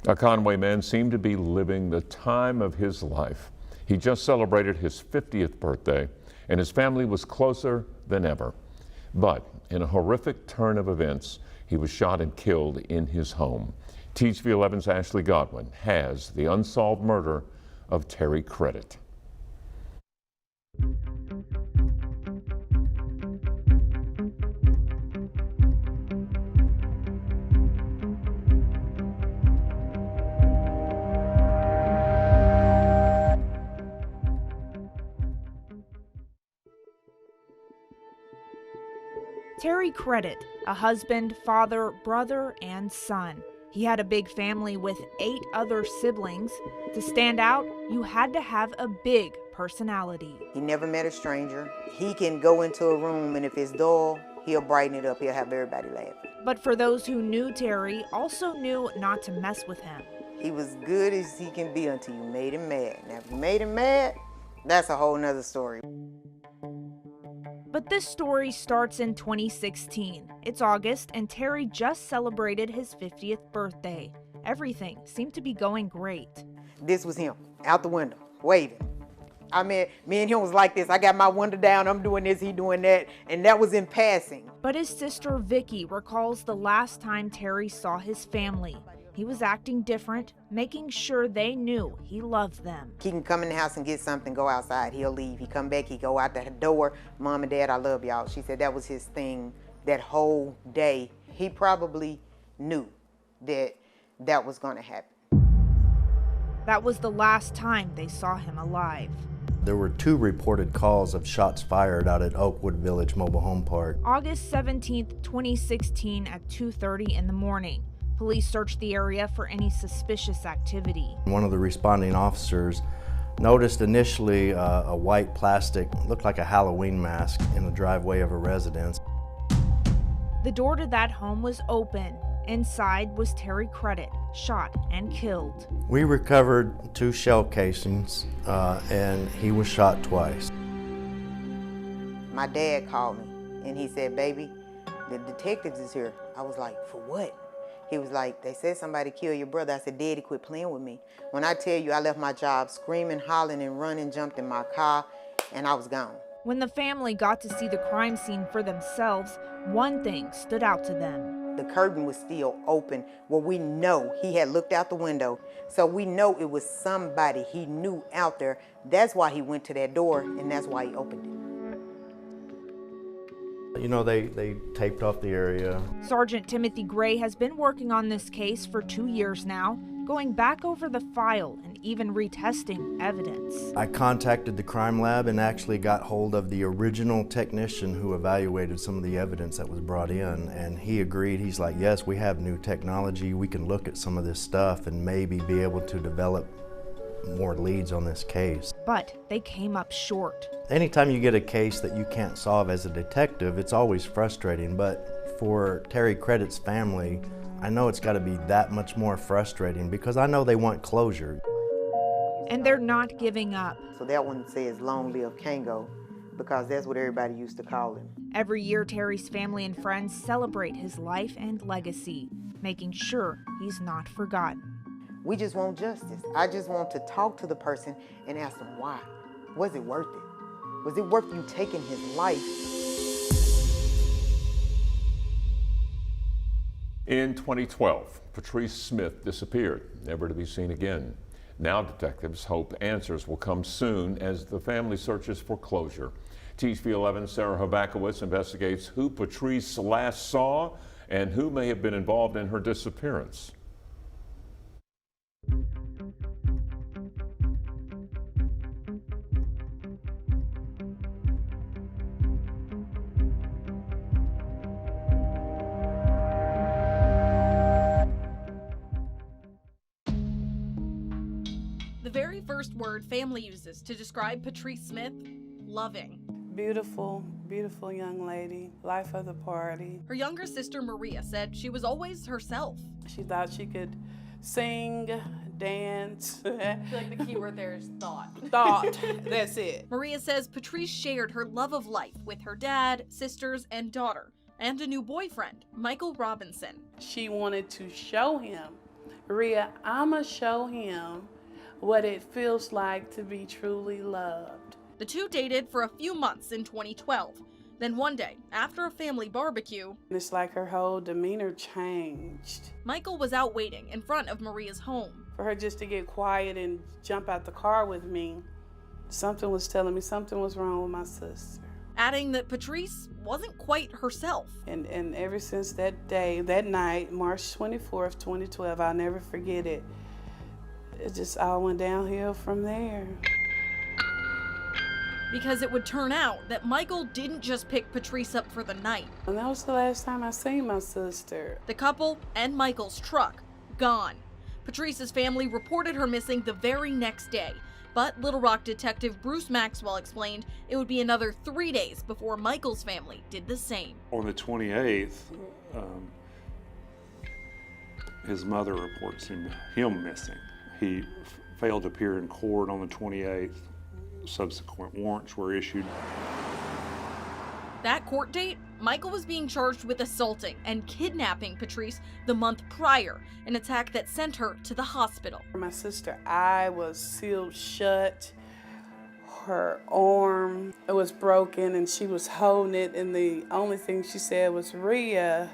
A Conway man seemed to be living the time of his life. He just celebrated his 50th birthday, and his family was closer than ever. But in a horrific turn of events, he was shot and killed in his home. TV 11's Ashley Godwin has the unsolved murder of Terry Credit. Terry Credit, a husband, father, brother, and son. He had a big family with 8 other siblings. To stand out, you had to have a big personality. He never met a stranger. He can go into a room and if it's dull, he'll brighten it up. He'll have everybody laughing. But for those who knew Terry, also knew not to mess with him. He was good as he can be until you made him mad. Now, if you made him mad, that's a whole nother story. But this story starts in 2016. It's August, and Terry just celebrated his 50th birthday. Everything seemed to be going great. This was him, out the window, waving. I mean, me and him was like this. I got my window down, I'm doing this, he doing that, and that was in passing. But his sister Vicky recalls the last time Terry saw his family. He was acting different, making sure they knew he loved them. He can come in the house and get something, go outside, he'll leave. He come back, he go out the door, Mom and Dad, I love y'all. She said that was his thing that whole day. He probably knew that that was gonna happen. That was the last time they saw him alive. There were 2 reported calls of shots fired out at Oakwood Village Mobile Home Park. August 17th, 2016 at 2:30 in the morning. Police searched the area for any suspicious activity. One of the responding officers noticed initially a white plastic, looked like a Halloween mask, in the driveway of a residence. The door to that home was open. Inside was Terry Credit, shot and killed. We recovered 2 shell casings, and he was shot twice. My dad called me and he said, baby, the detectives is here. I was like, for what? He was like, they said somebody killed your brother. I said, Daddy, quit playing with me. When I tell you I left my job screaming, hollering, and running, jumped in my car, and I was gone. When the family got to see the crime scene for themselves, one thing stood out to them. The curtain was still open where we know he had looked out the window. So we know it was somebody he knew out there. That's why he went to that door, and that's why he opened it. You know, they taped off the area. Sergeant Timothy Gray has been working on this case for 2 years now, going back over the file and even retesting evidence. I contacted the crime lab and actually got hold of the original technician who evaluated some of the evidence that was brought in, and he agreed. He's like, yes, we have new technology. We can look at some of this stuff and maybe be able to develop more leads on this case. But they came up short. Anytime you get a case that you can't solve as a detective, it's always frustrating, but for Terry Credit's family, I know it's got to be that much more frustrating because I know they want closure. And they're not giving up. So that one says long live Kango, because that's what everybody used to call him. Every year, Terry's family and friends celebrate his life and legacy, making sure he's not forgotten. We just want justice. I just want to talk to the person and ask them why. Was it worth it? Was it worth you taking his life? In 2012, Patrice Smith disappeared, never to be seen again. Now detectives hope answers will come soon as the family searches for closure. TV 11's Sarah Habakowitz investigates who Patrice last saw and who may have been involved in her disappearance. The very first word family uses to describe Patrice Smith, loving. Beautiful, beautiful young lady, life of the party. Her younger sister Maria said she was always herself. She thought she could sing, dance. I feel like the key word there is thought. Thought, that's it. Maria says Patrice shared her love of life with her dad, sisters, and daughter, and a new boyfriend, Michael Robinson. She wanted to show him Rhea, I'ma show him what it feels like to be truly loved. The two dated for a few months in 2012. Then one day, after a family barbecue, It's like her whole demeanor changed. Michael was out waiting in front of Maria's home. For her just to get quiet and jump out the car with me, something was telling me something was wrong with my sister. Adding that Patrice wasn't quite herself. And ever since that day, that night, March 24th, 2012, I'll never forget it. It just all went downhill from there. Because it would turn out that Michael didn't just pick Patrice up for the night. And that was the last time I seen my sister. The couple and Michael's truck, gone. Patrice's family reported her missing the very next day, but Little Rock detective Bruce Maxwell explained it would be another 3 days before Michael's family did the same. On the 28th, his mother reports him missing. He failed to appear in court on the 28th. Subsequent warrants were issued. That court date, Michael was being charged with assaulting and kidnapping Patrice the month prior, an attack that sent her to the hospital. My sister's eye was sealed shut. Her arm was broken and she was holding it, and the only thing she said was, "Rhea,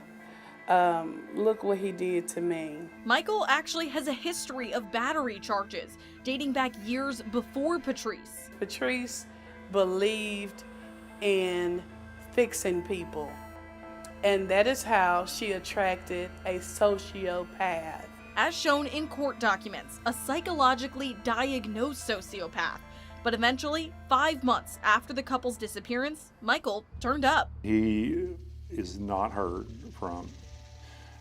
look what he did to me." Michael actually has a history of battery charges dating back years before Patrice. Patrice believed in fixing people, and that is how she attracted a sociopath. As shown in court documents, a psychologically diagnosed sociopath. But eventually, 5 months after the couple's disappearance, Michael turned up. He is not heard from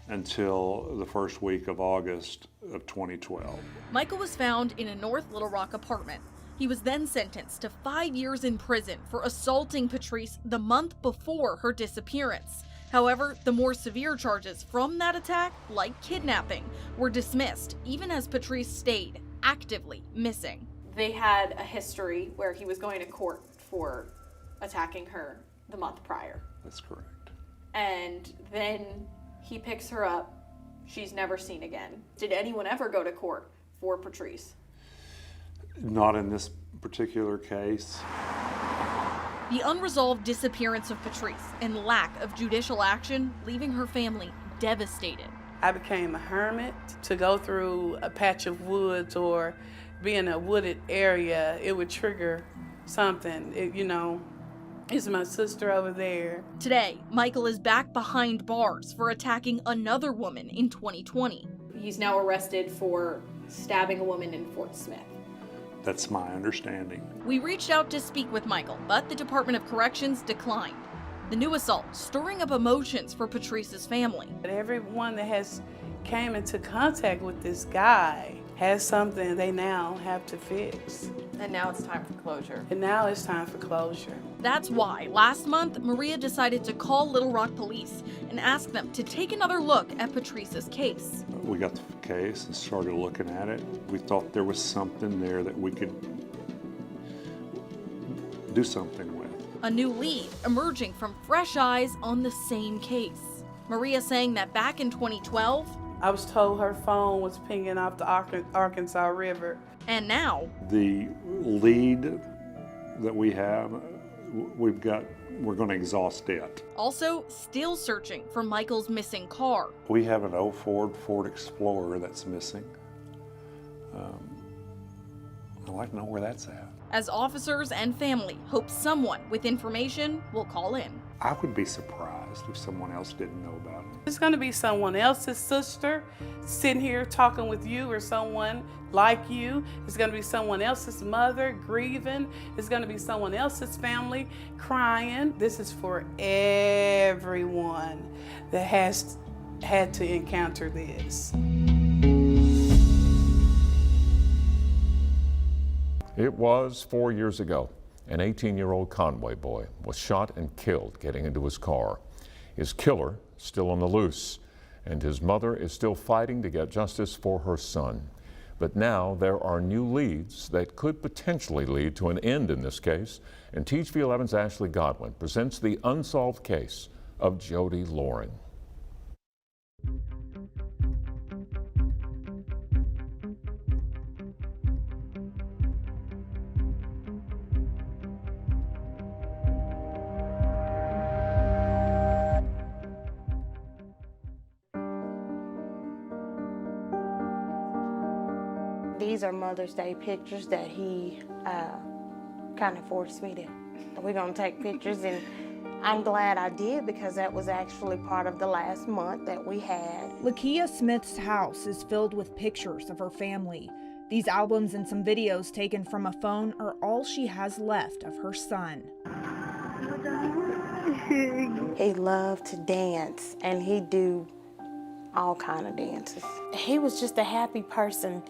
until the first week of August of 2012. Michael was found in a North Little Rock apartment. He was then sentenced to 5 years in prison for assaulting Patrice the month before her disappearance. However, the more severe charges from that attack, like kidnapping, were dismissed, even as Patrice stayed actively missing. They had a history where he was going to court for attacking her the month prior. That's correct. And then he picks her up. She's never seen again. Did anyone ever go to court for Patrice? Not in this particular case. The unresolved disappearance of Patrice and lack of judicial action leaving her family devastated. I became a hermit. To go through a patch of woods or be in a wooded area, it would trigger something. Is my sister over there? Today, Michael is back behind bars for attacking another woman in 2020. He's now arrested for stabbing a woman in Fort Smith. That's my understanding. We reached out to speak with Michael, but the Department of Corrections declined. The new assault stirring up emotions for Patrice's family. But everyone that has came into contact with this guy has something they now have to fix. And now it's time for closure. And now it's time for closure. That's why last month, Maria decided to call Little Rock police and ask them to take another look at Patrice's case. We got the case and started looking at it. We thought there was something there that we could do something with. A new lead emerging from fresh eyes on the same case. Maria saying that back in 2012, I was told her phone was pinging off the Arkansas River. and now, The lead that we have, we're going to exhaust it. also still searching for Michael's missing car. We have an 04 Ford Explorer that's missing. I'd like to know where that's at. As officers and family hope someone with information will call in. I would be surprised if someone else didn't know about it. It's going to be someone else's sister sitting here talking with you, or someone like you. It's going to be someone else's mother grieving. It's going to be someone else's family crying. This is for everyone that has had to encounter this. It was 4 years ago. An 18-year-old Conway boy was shot and killed getting into his car. His killer still on the loose, and his mother is still fighting to get justice for her son. But now there are new leads that could potentially lead to an end in this case, and TV 11's Ashley Godwin presents the unsolved case of Jody Loring. These are Mother's Day pictures that he kind of forced me to, we're gonna take pictures, and I'm glad I did because that was actually part of the last month that we had. Lakia Smith's house is filled with pictures of her family. These albums and some videos taken from a phone are all she has left of her son. He loved to dance, and he'd do all kind of dances. He was just a happy person.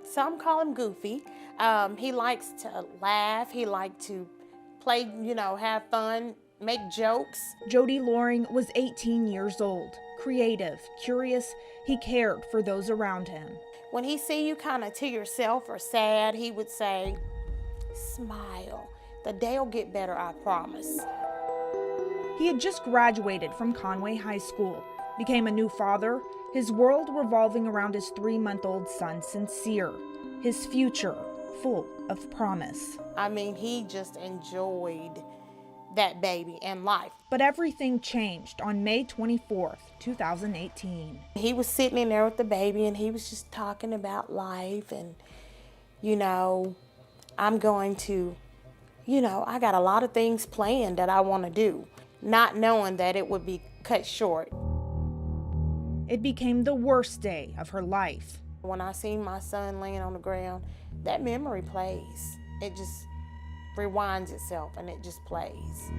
Some call him goofy. He likes to laugh. He liked to play, have fun, make jokes. Jody Loring was 18 years old, creative, curious. He cared for those around him. When he see you kind of to yourself or sad, he would say, "Smile. The day'll get better, I promise." He had just graduated from Conway High School, became a new father, his world revolving around his 3-month-old son, Sincere, his future full of promise. I mean, he just enjoyed that baby and life. But everything changed on May 24th, 2018. He was sitting in there with the baby, and he was just talking about life, and, I'm going to, I got a lot of things planned that I want to do, not knowing that it would be cut short. It became the worst day of her life. When I seen my son laying on the ground, that memory plays. It just rewinds itself, and it just plays.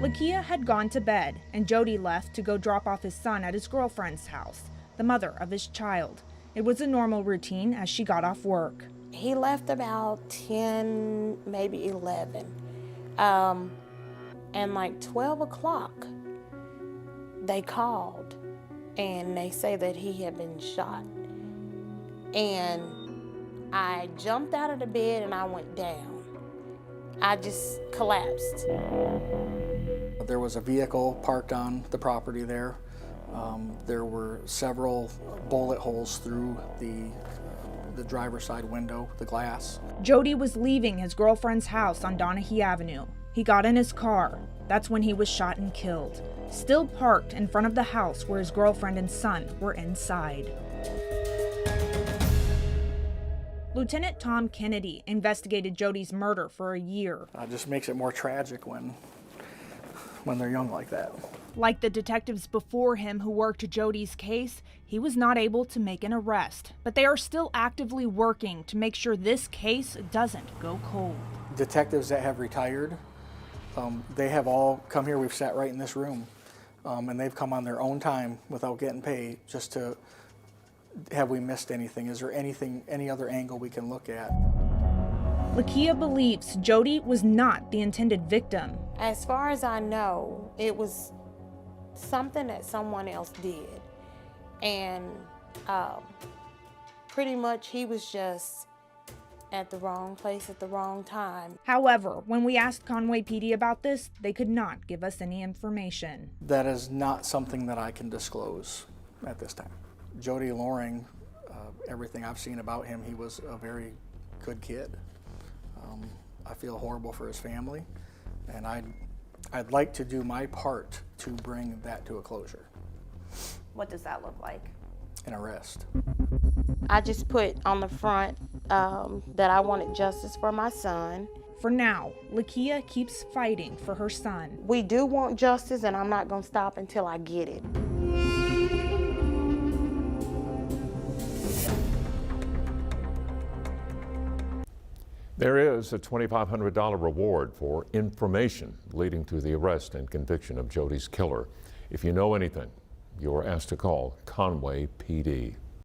Lakia had gone to bed, and Jody left to go drop off his son at his girlfriend's house, the mother of his child. It was a normal routine as she got off work. He left about 10, maybe 11. And like 12 o'clock, they called, and they say that he had been shot. And I jumped out of the bed and I went down. I just collapsed. There was a vehicle parked on the property there. There were several bullet holes through the driver's side window, the glass. Jody was leaving his girlfriend's house on Donahue Avenue. He got in his car. That's when he was shot and killed, still parked in front of the house where his girlfriend and son were inside. Lieutenant Tom Kennedy investigated Jody's murder for a year. It just makes it more tragic when they're young like that. Like the detectives before him who worked Jody's case, he was not able to make an arrest, but they are still actively working to make sure this case doesn't go cold. Detectives that have retired, they have all come here. We've sat right in this room, and they've come on their own time without getting paid just to, have we missed anything? Is there any other angle we can look at? Lakia believes Jody was not the intended victim. As far as I know, it was something that someone else did. And pretty much he was just at the wrong place at the wrong time. However, when we asked Conway PD about this, they could not give us any information. That is not something that I can disclose at this time. Jody Loring, everything I've seen about him, he was a very good kid. I feel horrible for his family, and I'd like to do my part to bring that to a closure. What does that look like? An arrest. I just put on the front that I wanted justice for my son. For now, Lakia keeps fighting for her son. We do want justice, and I'm not going to stop until I get it. There is a $2,500 reward for information leading to the arrest and conviction of Jody's killer. If you know anything, you are asked to call Conway PD.